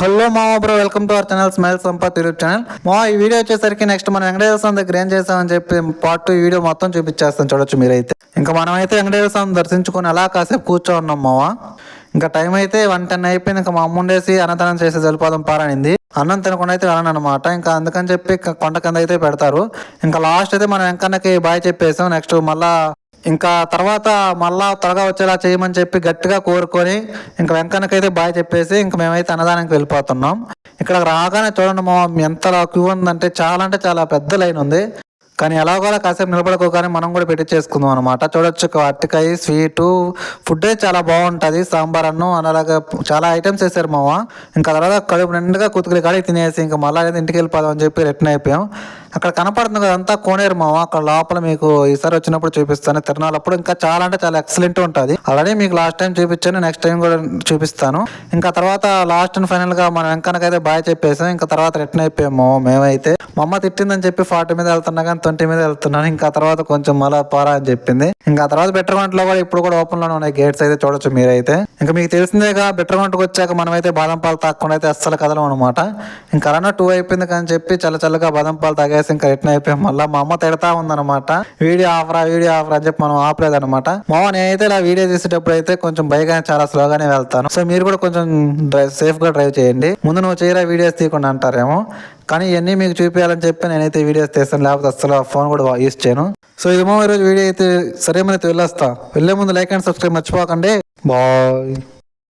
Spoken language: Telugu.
హలో మావా bro, welcome to our channel smile Sampath YouTube channel. ఈ వీడియో వచ్చేసరికి నెక్స్ట్ మనం వెంకటేశ్వర స్వామి దగ్గర ఏం చేసామని చెప్పి పార్ట్ 2 ఈ వీడియో మొత్తం చూపించేస్తాను, చూడొచ్చు మీరైతే. ఇంకా మనమైతే వెంకటేశ్వర స్వామి దర్శించుకొని అలా కాసేపు కూర్చోన్నాం మావా. ఇంకా టైం అయితే 1:10 అయిపోయింది. ఇంకా మా అమ్మ ఉండేసి అన్నదానం చేసి జలిపాదం పారానింది. అన్నం తినకుండా అయితే వెళ్ళను అనమాట. ఇంకా అందుకని చెప్పి కొండ కింద అయితే పెడతారు. ఇంకా లాస్ట్ అయితే మనం వెంకన్నకి బాయ్ చెప్పేసాం. నెక్స్ట్ మళ్ళా ఇంకా తర్వాత మళ్ళా త్వరగా వచ్చేలా చేయమని చెప్పి గట్టిగా కోరుకొని ఇంకా వెంకన్నకైతే బాయ్ చెప్పేసి ఇంకా మేమైతే అన్నదానానికి వెళ్ళిపోతున్నాం. ఇక్కడ రాగానే చూడండి మా ఎంతలా క్యూ ఉందంటే చాలా పెద్ద లైన్ ఉంది. కానీ ఎలాగోలా కాసేపు నిలబడుకోగానే మనం కూడా పెట్టించేసుకుందాం అనమాట. చూడొచ్చు, అరటికాయ స్వీటు ఫుడ్ అయితే చాలా బాగుంటుంది. సాంబార్ అన్నం అలాగే చాలా ఐటమ్స్ వేసారు మామ. ఇంకా తర్వాత కడుపు నిండుగా కుతుకులు కాడికి తినేసి ఇంకా మళ్ళీ ఇంటికి వెళ్ళిపోదాం అని చెప్పి రిటర్న్ అయిపోయాం. అక్కడ కనపడుతుంది కదా అంతా కోనేరు మామ. అక్కడ లోపల మీకు ఈసారి వచ్చినప్పుడు చూపిస్తాను. తిరణాలప్పుడు ఇంకా చాలా ఎక్సలెంట్ ఉంటుంది. అలానే మీకు లాస్ట్ టైం చూపించాను, నెక్స్ట్ టైం కూడా చూపిస్తాను. ఇంకా తర్వాత లాస్ట్ అండ్ ఫైనల్ గా మన వెంకన్నకైతే బాయ్ చెప్పేసాం. ఇంకా తర్వాత రిటర్న్ అయిపోయాము. మేమైతే మా అమ్మ తిట్టిందని చెప్పి 40 మీద వెళ్తున్నా కానీ 20 మీద వెళ్తున్నాను. ఇంకా తర్వాత కొంచెం మళ్ళా పోరా అని చెప్పింది. ఇంకా తర్వాత బెటర్మెంట్లో కూడా ఇప్పుడు కూడా ఓపెన్ లోనే ఉన్నాయి గేట్స్ అయితే, చూడొచ్చు మీరైతే. ఇంకా మీకు తెలిసిందేగా బెటర్మెంట్కి వచ్చాక మనమైతే బాదం పాలు తాకుండా అయితే అస్సలు కదలం అనమాట. ఇంకా అలానే 2 అయిపోయింది కానీ చెప్పి చల్లగా బాదం పాలు తాగేసి ఇంకా రిటర్న్ అయిపోయాం. మళ్ళీ మా అమ్మ తిడతా ఉందన్నమాట, వీడియో ఆఫరా అని చెప్పి మనం ఆపలేదన్నమాట. మామ నేనైతే ఇలా వీడియో చేసేటప్పుడు అయితే కొంచెం బైక్ చాలా స్లోగానే వెళ్తాను. సో మీరు కూడా కొంచెం సేఫ్ గా డ్రైవ్ చేయండి. ముందు నువ్వు చేయరా వీడియోస్ తీయకుండా అంటారేమో, కానీ ఇవన్నీ మీకు చూపించాలని చెప్పి నేనైతే వీడియోస్ తీస్తాను, లేకపోతే అసలు ఫోన్ కూడా యూజ్ చేయను. సో ఇది ఈరోజు వీడియో అయితే సరే, మరి వెళ్ళొస్తా. వెళ్ళే ముందు లైక్ అండ్ సబ్స్క్రైబ్ మర్చిపోకండి. బాయ్.